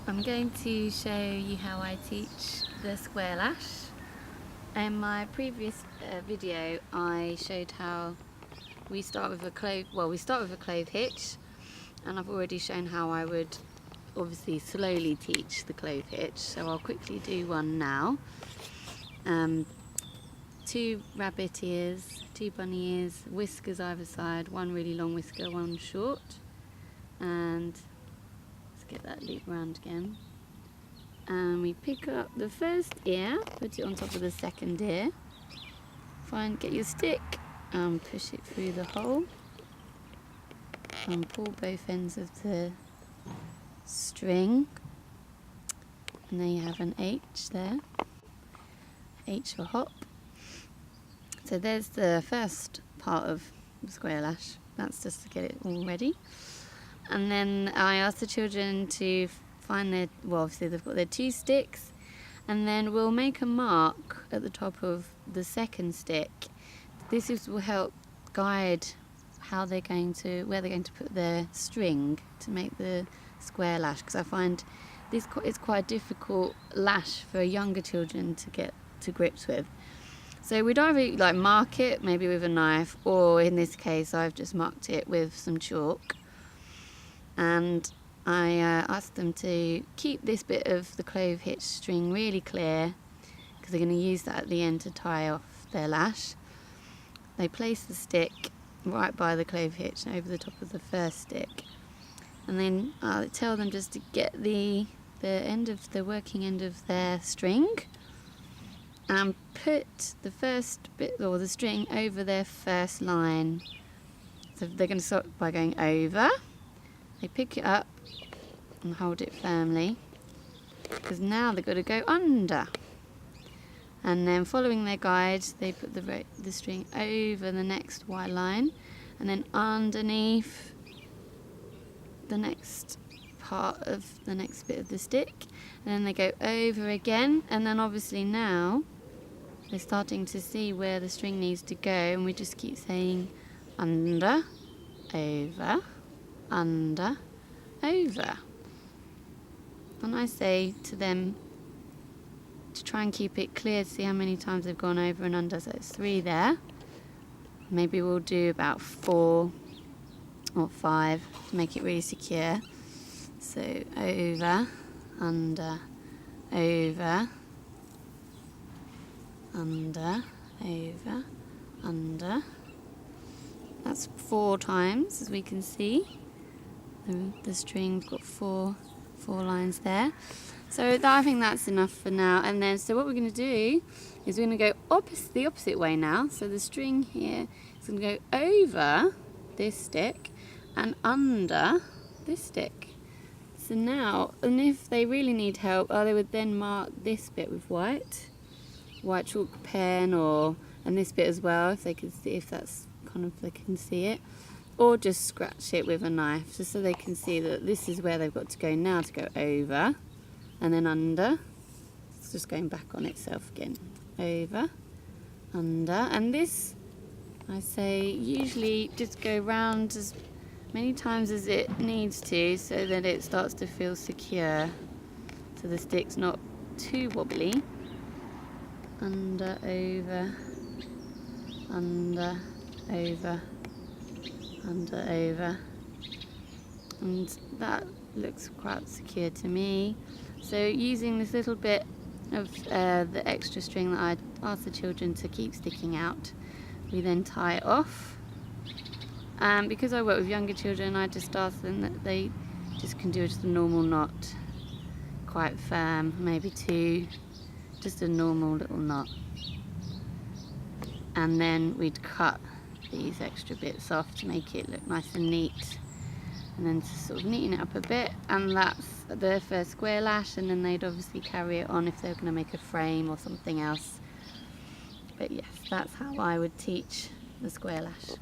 I'm going to show you how I teach the square lash. In my previous video I showed how we start with a clove hitch, and I've already shown how I would obviously slowly teach the clove hitch, so I'll quickly do one now. 2 rabbit ears, 2 bunny ears, whiskers either side, 1 really long whisker, 1 short, and let's get that loop round again. And we pick up the first ear, put it on top of the second ear, get your stick and push it through the hole and pull both ends of the string, and then you have an H there, H for hop. So there's the first part of the square lash, that's just to get it all ready. And then I ask the children to find their, obviously they've got their 2 sticks, and then we'll make a mark at the top of the second stick. This will help guide where they're going to put their string to make the square lash, because I find this is quite a difficult lash for younger children to get to grips with. So we'd either mark it maybe with a knife, or in this case I've just marked it with some chalk. And I asked them to keep this bit of the clove hitch string really clear, because they're going to use that at the end to tie off their lash. They place the stick right by the clove hitch over the top of the first stick, and then I tell them just to get the working end of their string and put the first bit or the string over their first line. So they're going to start by going over. They pick it up and hold it firmly, because now they've got to go under. And then following their guide, they put the string over the next white line, and then underneath the next part of the next bit of the stick, and then they go over again. And then obviously now they're starting to see where the string needs to go, and we just keep saying under, over, under, over. And I say to them to try and keep it clear, to see how many times they've gone over and under. So it's 3 there. Maybe we'll do about 4 or 5 to make it really secure. So over, under, over, under, over, under. That's 4 times, as we can see. The string's got 4 lines there. So I think that's enough for now. And then, so what we're going to do is we're going to go the opposite way now. So the string here is going to go over this stick and under this stick. So now, and if they really need help, they would then mark this bit with white chalk pen, and this bit as well, if they can see, if that's they can see it, or just scratch it with a knife, just so they can see that this is where they've got to go now to go over, and then under. It's just going back on itself again. Over, under, and this, I say, usually just go round as many times as it needs to, so that it starts to feel secure, so the stick's not too wobbly. Under, over, under, over, under, over, and that looks quite secure to me. So using this little bit of the extra string that I asked the children to keep sticking out, we then tie it off. Because I work with younger children, I just ask them that they just can do just a normal knot, quite firm, maybe 2, just a normal little knot. And then we'd cut these extra bits off to make it look nice and neat, and then to sort of neaten it up a bit, and that's the first square lash. And then they'd obviously carry it on if they were going to make a frame or something else. But yes, that's how I would teach the square lash.